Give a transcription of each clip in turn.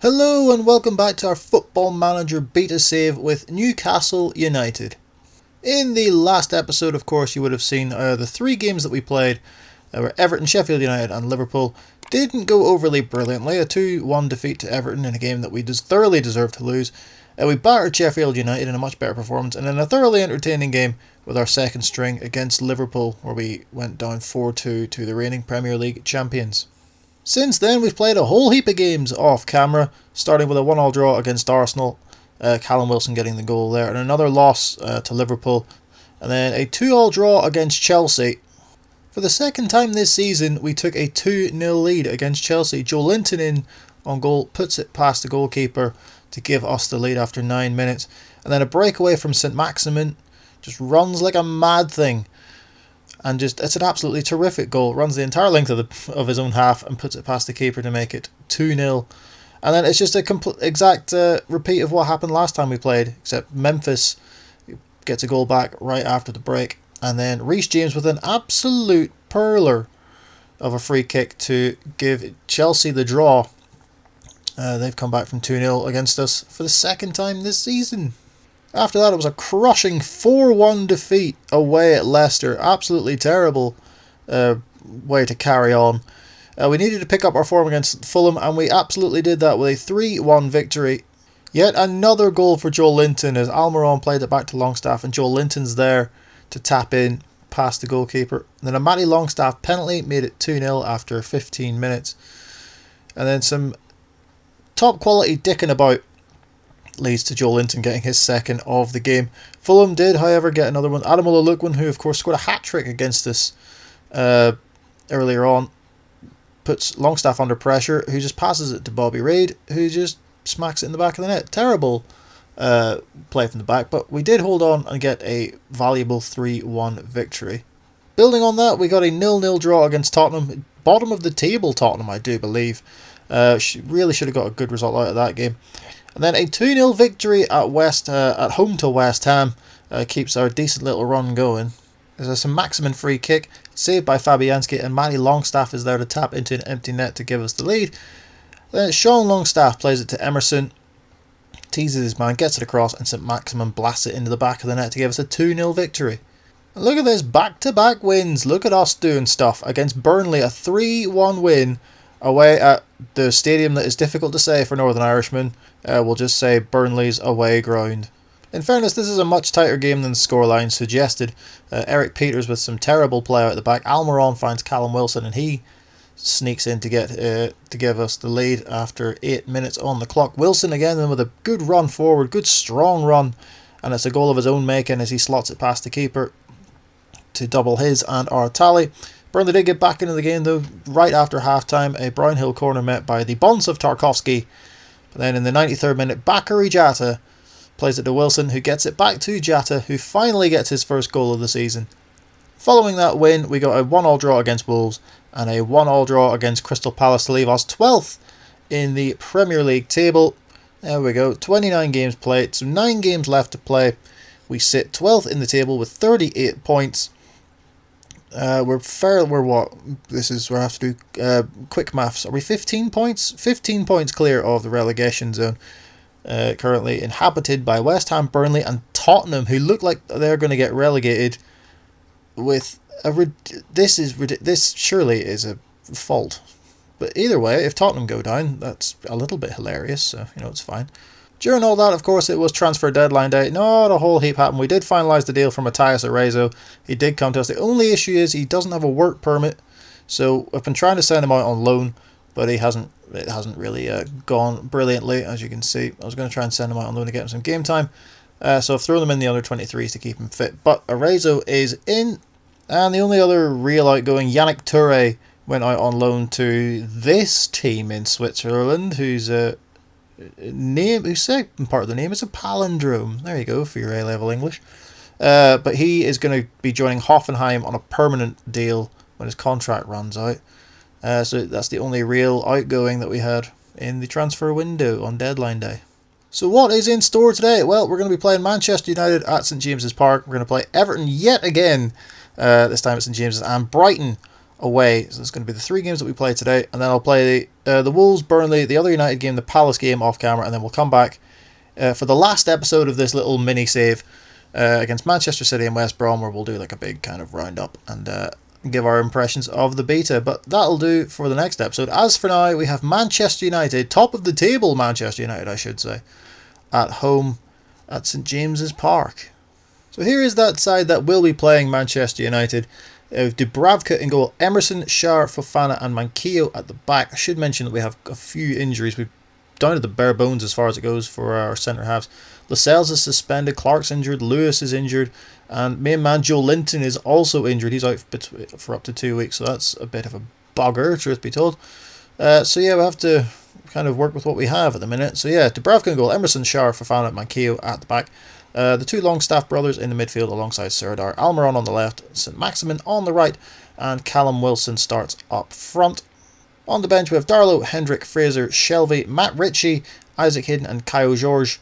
Hello and welcome back to our Football Manager beta save with Newcastle United. In the last episode, of course, you would have seen the three games that we played were Everton, Sheffield United and Liverpool. Didn't go overly brilliantly, a 2-1 defeat to Everton in a game that we thoroughly deserved to lose. We battered Sheffield United in a much better performance, and in a thoroughly entertaining game with our second string against Liverpool, where we went down 4-2 to the reigning Premier League champions. Since then, we've played a whole heap of games off camera, starting with a 1-1 draw against Arsenal, Callum Wilson getting the goal there, and another loss to Liverpool, and then a 2-2 draw against Chelsea. For the second time this season, we took a 2-0 lead against Chelsea. Joe Linton in on goal, puts it past the goalkeeper to give us the lead after 9 minutes, and then a breakaway from St Maximin, just runs like a mad thing. And it's an absolutely terrific goal. Runs the entire length of his own half and puts it past the keeper to make it 2-0. And then it's just a exact repeat of what happened last time we played, except Memphis gets a goal back right after the break. And then Reece James with an absolute perler of a free kick to give Chelsea the draw. They've come back from 2-0 against us for the second time this season. After that, it was a crushing 4-1 defeat away at Leicester. Absolutely terrible way to carry on. We needed to pick up our form against Fulham, and we absolutely did that with a 3-1 victory. Yet another goal for Joe Linton as Almiron played it back to Longstaff, and Joe Linton's there to tap in past the goalkeeper. And then a Matty Longstaff penalty made it 2-0 after 15 minutes. And then some top quality dicking about leads to Joe Linton getting his second of the game. Fulham did, however, get another one. Ademola Lookman, who of course scored a hat-trick against us earlier on, puts Longstaff under pressure, who just passes it to Bobby Reid, who just smacks it in the back of the net. Terrible play from the back, but we did hold on and get a valuable 3-1 victory. Building on that, we got a 0-0 draw against Tottenham. Bottom of the table Tottenham, I do believe. Really should have got a good result out of that game. And then a 2-0 victory at home to West Ham keeps our decent little run going. There's some Maximin free kick, saved by Fabianski, and Matty Longstaff is there to tap into an empty net to give us the lead. Then Sean Longstaff plays it to Emerson, teases his man, gets it across, and St Maximin blasts it into the back of the net to give us a 2-0 victory. And look at this, back-to-back wins. Look at us doing stuff against Burnley, a 3-1 win away at the stadium that is difficult to say for Northern Irishmen. We'll just say Burnley's away ground. In fairness, this is a much tighter game than the scoreline suggested. Eric Peters with some terrible play out at the back. Almiron finds Callum Wilson and he sneaks in to give us the lead after 8 minutes on the clock. Wilson again then with a good run forward, good strong run, and it's a goal of his own making as he slots it past the keeper to double his and our tally. Burnley did get back into the game though right after half-time. A Brownhill corner met by the Bonds of Tarkovsky. But then in the 93rd minute, Bakary Jatta plays it to Wilson, who gets it back to Jatta, who finally gets his first goal of the season. Following that win, we got a 1-1 draw against Wolves and a 1-1 draw against Crystal Palace to leave us 12th in the Premier League table. There we go, 29 games played, so 9 games left to play. We sit 12th in the table with 38 points. We're what? This is where I have to do quick maths. Are we 15 points? 15 points clear of the relegation zone. Currently inhabited by West Ham, Burnley and Tottenham, who look like they're going to get relegated with this surely is a fault. But either way, if Tottenham go down, that's a little bit hilarious, so it's fine. During all that, of course, it was transfer deadline day. Not a whole heap happened. We did finalise the deal for Matthias Arezzo. He did come to us. The only issue is he doesn't have a work permit. So I've been trying to send him out on loan, but it hasn't really gone brilliantly, as you can see. I was going to try and send him out on loan to get him some game time. So I've thrown him in the under 23s to keep him fit. But Arezzo is in. And the only other real outgoing, Yannick Touré, went out on loan to this team in Switzerland, whose second part of the name is a palindrome. There you go for your A-level English. But he is going to be joining Hoffenheim on a permanent deal when his contract runs out. So that's the only real outgoing that we had in the transfer window on deadline day. So what is in store today? Well, we're going to be playing Manchester United at St James's Park. We're going to play Everton yet again, this time at St James's, and Brighton away. So it's going to be the 3 games that we play today, and then I'll play the Wolves, Burnley, the other United game, the Palace game off camera, and then we'll come back for the last episode of this little mini save against Manchester City and West Brom, where we'll do like a big kind of roundup and give our impressions of the beta. But that'll do for the next episode. As for now, we have Manchester United, top of the table Manchester United I should say, at home at St James's Park. So here is that side that will be playing Manchester United. Dubravka in goal, Emerson, Schär, Fofana and Manquillo at the back. I should mention that we have a few injuries. We've down to the bare bones as far as it goes for our centre halves. Lascelles is suspended, Clark's injured, Lewis is injured, and main man Joe Linton is also injured. He's out for up to 2 weeks, so that's a bit of a bugger, truth be told. So yeah, we have to kind of work with what we have at the minute. So yeah, Dubravka in goal, Emerson, Schär, Fofana, Manquillo at the back. The 2 Longstaff brothers in the midfield alongside Serdar. Almiron on the left, St Maximin on the right, and Callum Wilson starts up front. On the bench we have Darlow, Hendrick, Fraser, Shelvey, Matt Ritchie, Isaac Hayden and Caio Jorge.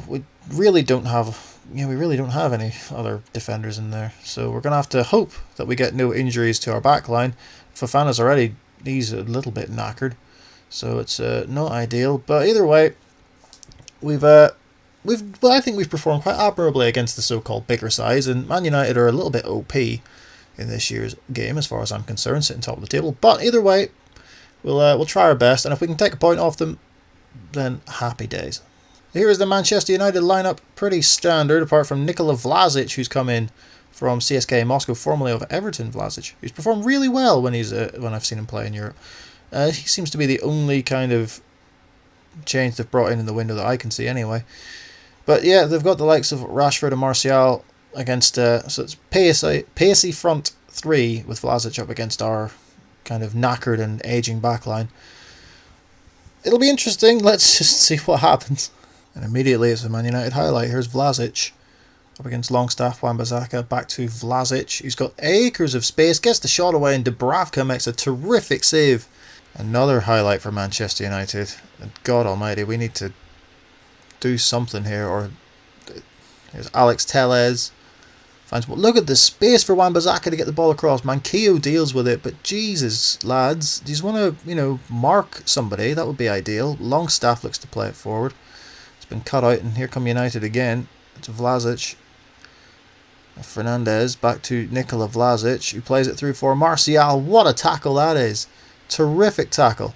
We really don't have any other defenders in there, so we're going to have to hope that we get no injuries to our back line. Fofana's already, he's a little bit knackered, so it's not ideal, but either way, I think we've performed quite admirably against the so-called bigger sides, and Man United are a little bit OP in this year's game as far as I'm concerned, sitting top of the table. But either way, we'll try our best, and if we can take a point off them, then happy days. Here is the Manchester United lineup, pretty standard, apart from Nikola Vlasic, who's come in from CSKA Moscow, formerly of Everton. Vlasic, who's performed really well when I've seen him play in Europe. He seems to be the only kind of change they've brought in the window that I can see anyway. But yeah, they've got the likes of Rashford and Martial against, so it's pacey front 3 with Vlasic up against our kind of knackered and ageing backline. It'll be interesting, let's just see what happens. And immediately it's a Man United highlight. Here's Vlasic up against Longstaff, Wan-Bissaka, back to Vlasic. He's got acres of space, gets the shot away, and Dubravka makes a terrific save. Another highlight for Manchester United. And God almighty, we need to do something here. Or here's Alex Tellez. Look at the space for Wan-Bissaka to get the ball across. Manquillo deals with it, but Jesus, lads, you just want to, mark somebody. That would be ideal. Longstaff looks to play it forward. It's been cut out, and here come United again. It's Vlasic. Fernandez back to Nikola Vlasic, who plays it through for Martial. What a tackle that is. Terrific tackle.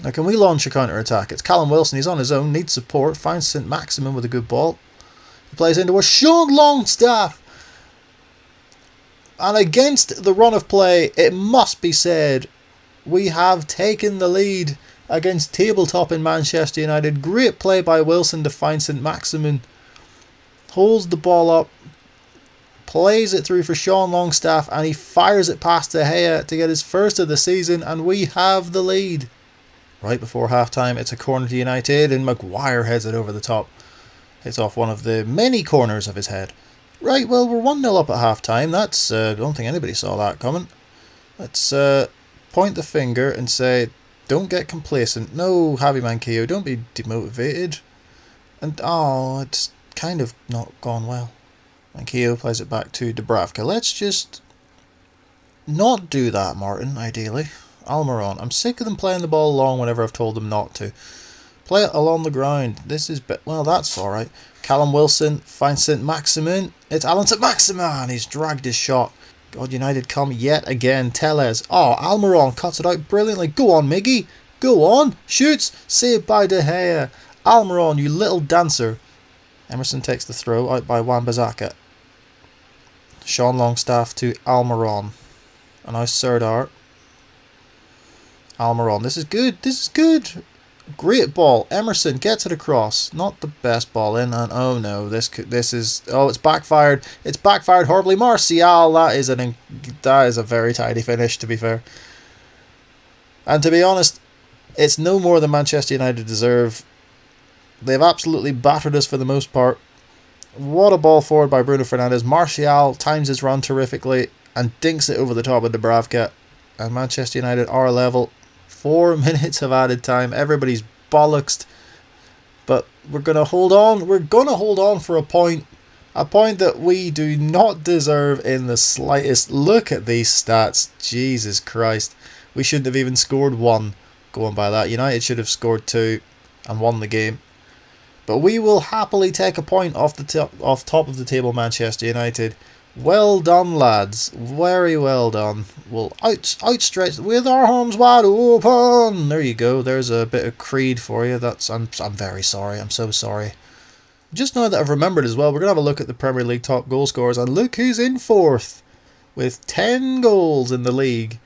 Now can we launch a counter-attack? It's Callum Wilson, he's on his own, needs support, finds St Maximin with a good ball. He plays into a Sean Longstaff. And against the run of play, it must be said, we have taken the lead against tabletop in Manchester United. Great play by Wilson to find St Maximin. Holds the ball up, plays it through for Sean Longstaff, and he fires it past De Gea to get his first of the season, and we have the lead. Right before half-time, it's a corner to United, and Maguire heads it over the top. Hits off one of the many corners of his head. Right, well, we're 1-0 up at half-time. That's, I don't think anybody saw that coming. Let's point the finger and say, don't get complacent. No, Javi Manquillo, don't be demotivated. And, it's kind of not gone well. Manquillo plays it back to Dubravka. Let's just not do that, Martin, ideally. Almiron. I'm sick of them playing the ball long whenever I've told them not to. Play it along the ground. This is... well, that's alright. Callum Wilson finds St Maximin. It's Alan St Maximin. He's dragged his shot. God, United come yet again. Tellez. Almiron cuts it out brilliantly. Go on, Miggy. Go on. Shoots. Saved by De Gea. Almiron, you little dancer. Emerson takes the throw out by Wan-Bissaka. Sean Longstaff to Almiron. And now Serdar. Almiron. This is good. This is good. Great ball. Emerson gets it across. Not the best ball in. And oh no, this is... it's backfired. It's backfired horribly. Martial. That is a very tidy finish, to be fair. And to be honest, it's no more than Manchester United deserve. They've absolutely battered us for the most part. What a ball forward by Bruno Fernandes. Martial times his run terrifically and dinks it over the top of Dubravka. And Manchester United are level. 4 minutes of added time. Everybody's bollocksed. But we're going to hold on. We're going to hold on for a point. A point that we do not deserve in the slightest. Look at these stats. Jesus Christ. We shouldn't have even scored one going by that. United should have scored two and won the game. But we will happily take a point off top of the table, Manchester United. Well done, lads. Very well done. We'll outstretch with our arms wide open. There you go. There's a bit of Creed for you. I'm very sorry. I'm so sorry. Just now that I've remembered as well, we're going to have a look at the Premier League top goal scorers. And look who's in fourth with 10 goals in the league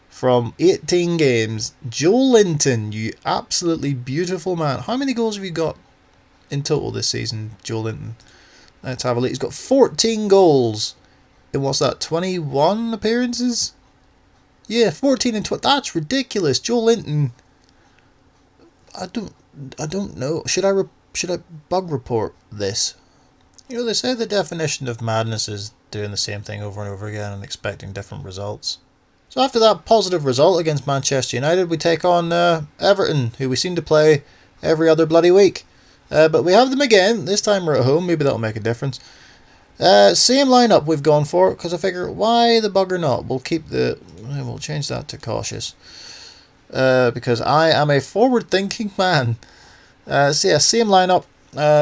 from 18 games. Joe Linton, you absolutely beautiful man. How many goals have you got in total this season, Joe Linton? Let's have a look. He's got 14 goals in, what's that, 21 appearances? Yeah, 14 and 20. That's ridiculous. Joe Linton. I don't know. Should I bug report this? You know, they say the definition of madness is doing the same thing over and over again and expecting different results. So after that positive result against Manchester United, we take on Everton, who we seem to play every other bloody week. But we have them again. This time we're at home. Maybe that'll make a difference. Same lineup we've gone for, because I figure, why the bugger not? We'll change that to cautious. Because I am a forward-thinking man. So yeah, same lineup,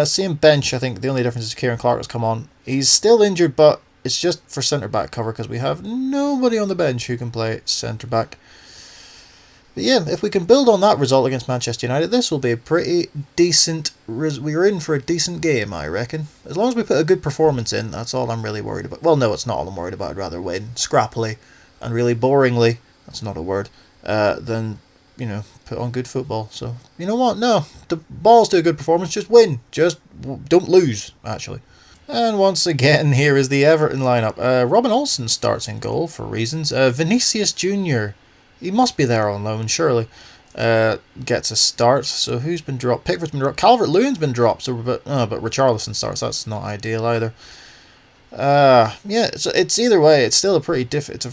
same bench. I think the only difference is Kieran Clark has come on. He's still injured, but it's just for centre-back cover, because we have nobody on the bench who can play centre-back. But yeah, if we can build on that result against Manchester United, this will be a pretty decent... We're in for a decent game, I reckon. As long as we put a good performance in, that's all I'm really worried about. Well, no, it's not all I'm worried about. I'd rather win scrappily and really boringly, that's not a word, than, you know, put on good football. So, you know what? No, the balls do a good performance. Just win. Just don't lose, actually. And once again, here is the Everton lineup. Robin Olsen starts in goal for reasons. Vinicius Jr., he must be there on loan, surely. Gets a start. So who's been dropped? Pickford's been dropped. Calvert-Lewin's been dropped. So, but Richarlison starts. That's not ideal either. Yeah. So it's either way. It's still a pretty It's a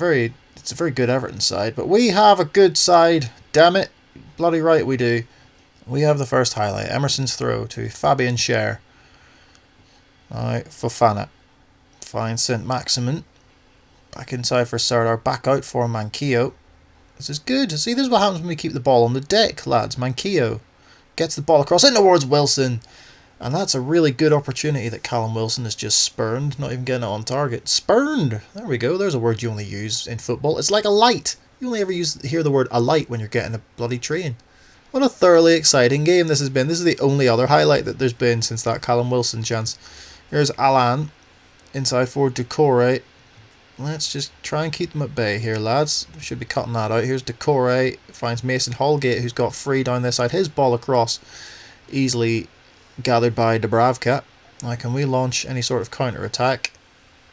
very good Everton side. But we have a good side. Damn it, bloody right we do. We have the first highlight. Emerson's throw to Fabian Schär. Alright, Fofana. Finds Saint-Maximin. Back inside for Serdar. Back out for Manquillo. This is good. See, this is what happens when we keep the ball on the deck, lads. Manquillo gets the ball across in towards Wilson. And that's a really good opportunity that Callum Wilson has just spurned. Not even getting it on target. Spurned! There we go. There's a word you only use in football. It's like a light. You only ever hear the word a light when you're getting a bloody train. What a thoroughly exciting game this has been. This is the only other highlight that there's been since that Callum Wilson chance. Here's Alan. Inside for Doucouré. Let's just try and keep them at bay here, lads. We should be cutting that out. Here's Doucouré. Finds Mason Holgate, who's got free down this side. His ball across. Easily gathered by Dubravka. Now, can we launch any sort of counter-attack?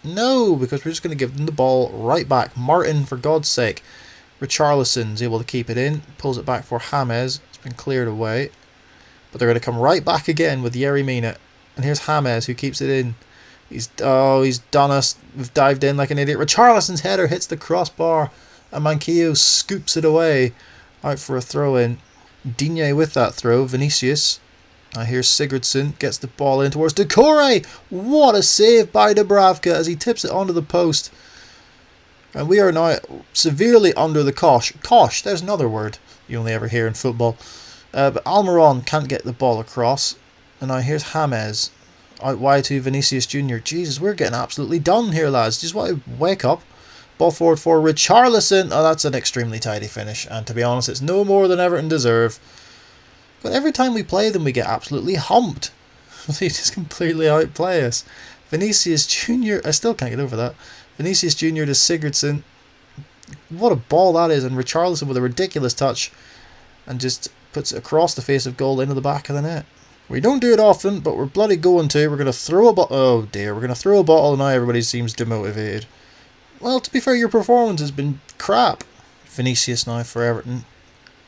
No, because we're just going to give them the ball right back. Martin, for God's sake. Richarlison's able to keep it in. Pulls it back for James. It's been cleared away. But they're going to come right back again with Yerry Mina. And here's James, who keeps it in. He's done us. We've dived in like an idiot. Richarlison's header hits the crossbar. And Manquillo scoops it away. Out for a throw-in. Digne with that throw. Vinicius. Here's Sigurdsson. Gets the ball in towards Doucouré. What a save by Dubravka as he tips it onto the post. And we are now severely under the cosh. Cosh, there's another word you only ever hear in football. But Almiron can't get the ball across. And now here's James. Out wide to Vinicius Jr. Jesus, we're getting absolutely done here, lads. Just want to wake up. Ball forward for Richarlison. Oh, that's an extremely tidy finish. And to be honest, it's no more than Everton deserve. But every time we play them, we get absolutely humped. They just completely outplay us. Vinicius Jr. I still can't get over that. Vinicius Jr. to Sigurdsson. What a ball that is. And Richarlison with a ridiculous touch. And just puts it across the face of goal into the back of the net. We don't do it often, but we're bloody going to. We're going to throw a bottle. Oh dear, we're going to throw a bottle and now everybody seems demotivated. Well, to be fair, your performance has been crap. Vinicius now for Everton.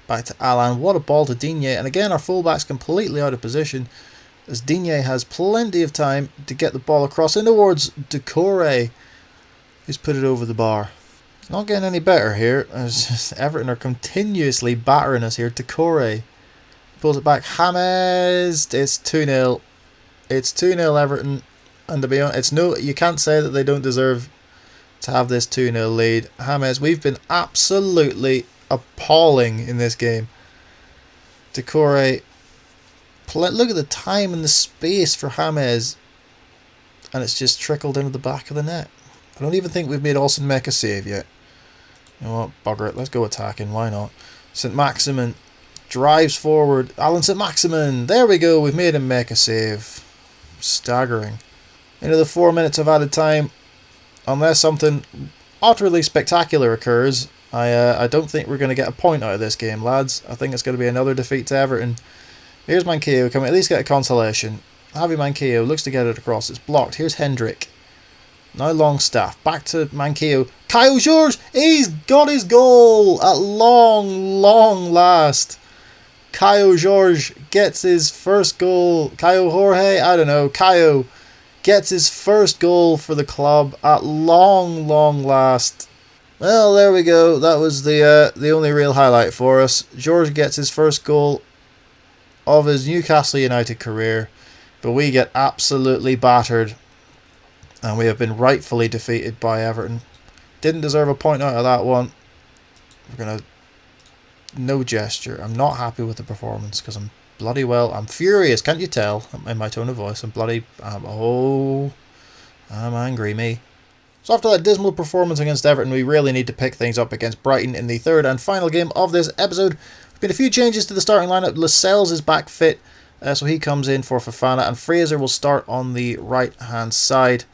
Back to Alan. What a ball to Digne. And again, our fullback's completely out of position, as Digne has plenty of time to get the ball across in towards Doucouré, who's put it over the bar. It's not getting any better here, as Everton are continuously battering us here. Doucouré pulls it back. James. It's 2-0. It's 2-0 Everton. And to be honest, you can't say that they don't deserve to have this 2-0 lead. James, we've been absolutely appalling in this game. Decore, look at the time and the space for James, and it's just trickled into the back of the net. I don't even think we've made Olsen make a save yet. You know what, bugger it, let's go attacking, why not? St. Maximin drives forward. Alan St. Maximin, there we go, we've made him make a save. Staggering. Into the 4 minutes of added time. Unless something utterly spectacular occurs, I don't think we're going to get a point out of this game, lads. I think it's going to be another defeat to Everton. Here's Manquillo, can we at least get a consolation? Javi Manquillo looks to get it across, it's blocked. Here's Hendrick. Now Longstaff, back to Manquillo. Caio Jorge, he's got his goal at long last. Caio Jorge gets his first goal. Caio gets his first goal for the club at long last. Well, there we go. That was the only real highlight for us. Jorge gets his first goal of his Newcastle United career, but we get absolutely battered, and we have been rightfully defeated by Everton. Didn't deserve a point out of that one. We're gonna no gesture. I'm not happy with the performance because I'm furious. Can't you tell in my tone of voice? I'm angry, me. So after that dismal performance against Everton, we really need to pick things up against Brighton in the third and final game of this episode. There's been a few changes to the starting lineup. Lascelles is back fit, so he comes in for Fofana, and Fraser will start on the right-hand side.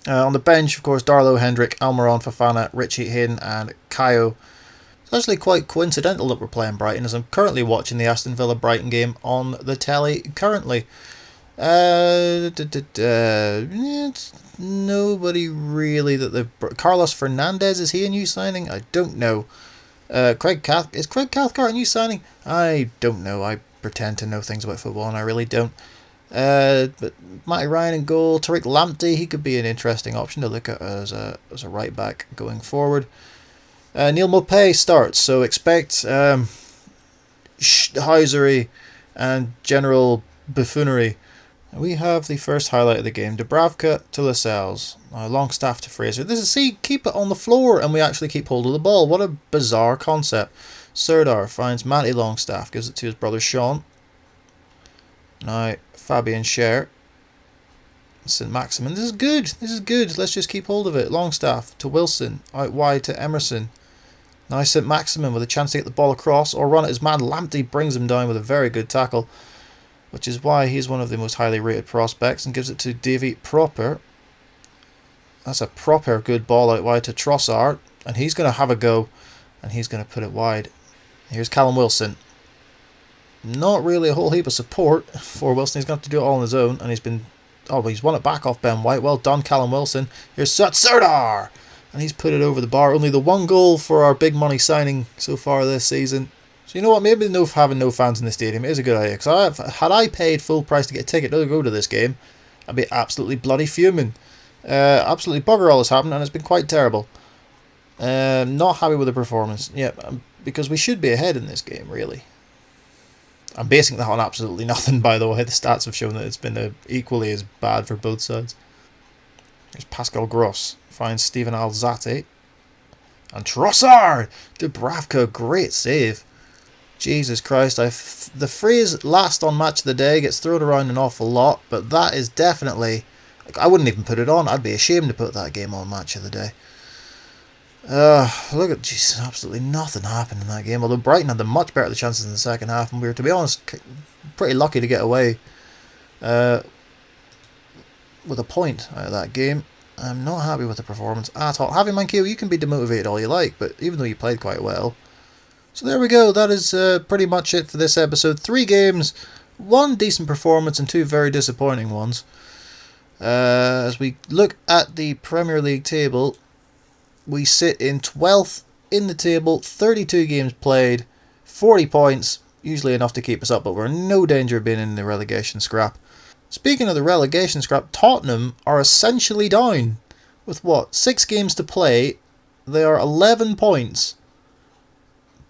On the bench, of course, Darlow, Hendrick, Almiron, Fofana, Richie, Hayden, and Caio. It's actually quite coincidental that we're playing Brighton, as I'm currently watching the Aston Villa Brighton game on the telly currently. It's nobody really that Carlos Fernandez, is he a new signing? I don't know. Is Craig Cathcart a new signing? I don't know. I pretend to know things about football and I really don't. But Matty Ryan in goal. Tariq Lamptey, he could be an interesting option to look at as a right back going forward. Neil Maupay starts, so expect housery and general buffoonery. We have the first highlight of the game. Dubravka to Lascelles. Longstaff to Fraser. Keep it on the floor and we actually keep hold of the ball. What a bizarre concept. Serdar finds Matty Longstaff, gives it to his brother Sean. Now Fabian Scher. St. Maximin. This is good. Let's just keep hold of it. Longstaff to Wilson. Out wide to Emerson. Now St. Maximin with a chance to get the ball across or run at his man. Lamptey brings him down with a very good tackle, which is why he's one of the most highly rated prospects, and gives it to Davy Proper. That's a proper good ball out wide to Trossard, and he's going to have a go, and he's going to put it wide. Here's Callum Wilson. Not really a whole heap of support for Wilson. He's going to have to do it all on his own, and he's won it back off Ben White. Well done, Callum Wilson. Here's Serdar, and he's put it over the bar. Only the one goal for our big money signing so far this season. So you know what, maybe having no fans in the stadium is a good idea, because had I paid full price to get a ticket to go to this game, I'd be absolutely bloody fuming. Absolutely bugger all has happened, and it's been quite terrible. Not happy with the performance, because we should be ahead in this game, really. I'm basing that on absolutely nothing, by the way. The stats have shown that it's been equally as bad for both sides. Here's Pascal Gross, finds Steven Alzate, and Trossard! Dubravka, great save. Jesus Christ, the phrase last on match of the day gets thrown around an awful lot, but that is definitely... I wouldn't even put it on. I'd be ashamed to put that game on match of the day. Look at... Jesus, absolutely nothing happened in that game, although Brighton had the much better chances in the second half, and we were, to be honest, pretty lucky to get away with a point out of that game. I'm not happy with the performance at all. Javi Manquillo, you can be demotivated all you like, but even though you played quite well... So there we go, that is pretty much it for this episode. 3 games, 1 decent performance and 2 very disappointing ones. As we look at the Premier League table, we sit in 12th in the table, 32 games played, 40 points, usually enough to keep us up, but we're in no danger of being in the relegation scrap. Speaking of the relegation scrap, Tottenham are essentially down. With 6 games to play, they are 11 points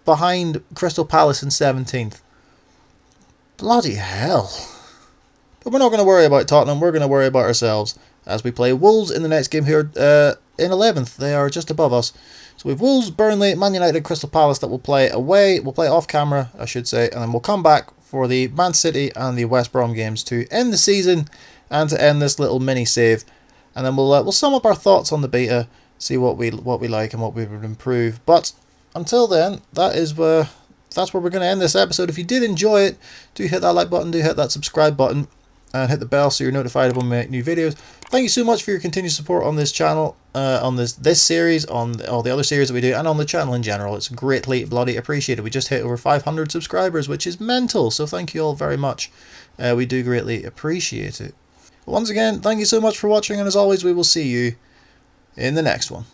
behind Crystal Palace in 17th. Bloody hell. But we're not going to worry about Tottenham, we're going to worry about ourselves as we play Wolves in the next game here in 11th. They are just above us. So we have Wolves, Burnley, Man United, Crystal Palace that will play away. We'll play off camera, I should say, and then we'll come back for the Man City and the West Brom games to end the season and to end this little mini save. And then we'll sum up our thoughts on the beta, see what we like and what we would improve. But until then, that's where we're going to end this episode. If you did enjoy it, do hit that like button, do hit that subscribe button, and hit the bell so you're notified when we make new videos. Thank you so much for your continued support on this channel, on this series, on all the other series that we do, and on the channel in general. It's greatly bloody appreciated. We just hit over 500 subscribers, which is mental, so thank you all very much. We do greatly appreciate it. Once again, thank you so much for watching, and as always, we will see you in the next one.